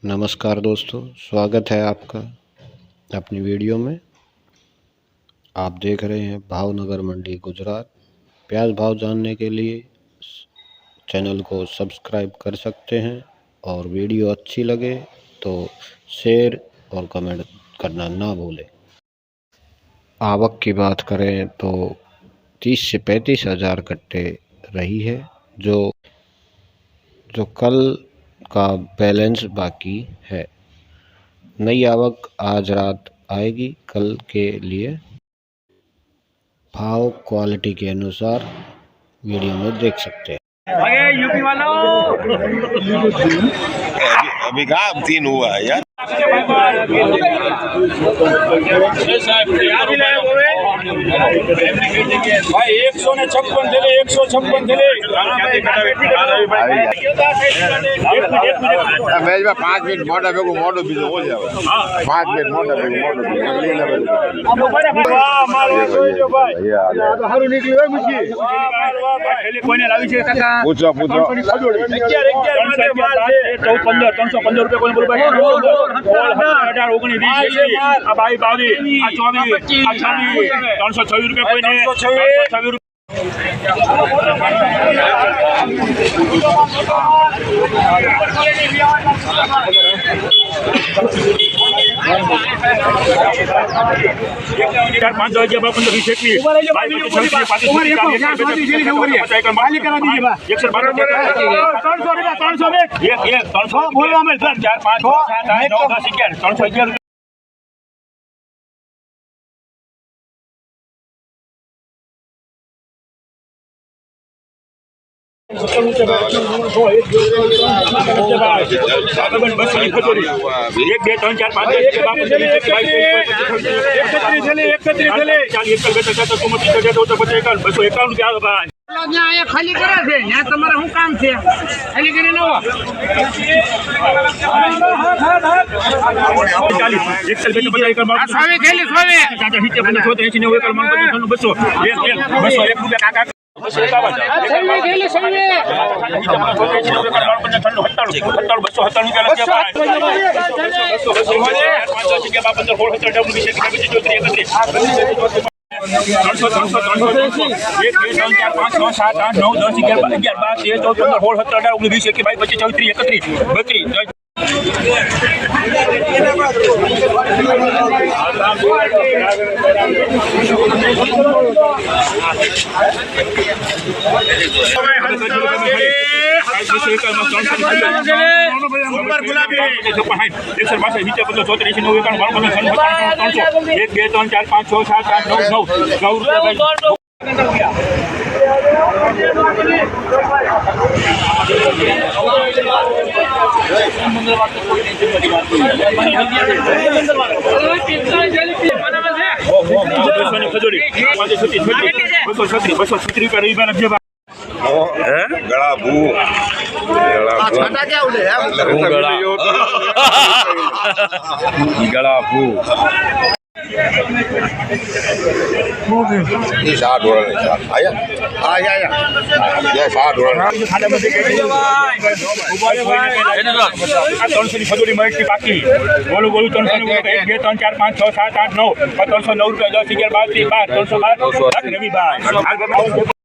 नमस्कार दोस्तों, स्वागत है आपका अपनी वीडियो में। आप देख रहे हैं भावनगर मंडी गुजरात। प्याज भाव जानने के लिए चैनल को सब्सक्राइब कर सकते हैं और वीडियो अच्छी लगे तो शेयर और कमेंट करना ना भूलें। आवक की बात करें तो 30 से 35 हज़ार कट्टे रही है, जो कल का बैलेंस बाकी है। नई आवक आज रात आएगी। कल के लिए भाव क्वालिटी के अनुसार वीडियो में देख सकते हैं। यूपी वालों अभी कहाँ 3 हुआ है यार। भाई 156 थे, 156 थे। मैच में 5 मिनट मोटा भेगो मोटो बीजो हो जाए। 5 मिनट मोटा भेगो मोटो पूछो पूछो 315 रुपये कोई बोल 18 19 20 आ 22 22 आ 24 आ 26 326 रुपये कोई ने 326 खाली करे છે ત્યાં તમારે શું કામ છે ખાલી કરીને આવો 236 रुपये गड़ा भू गड़ा भू ये 60 डॉलर आया आया ये 60 डॉलर 300 ની ખજૂરી મળતી બાકી બોલું 300 1 2 3 4 5 6 7 8 9 309 રૂપિયા 10 11 12 13 312 રવિભાઈ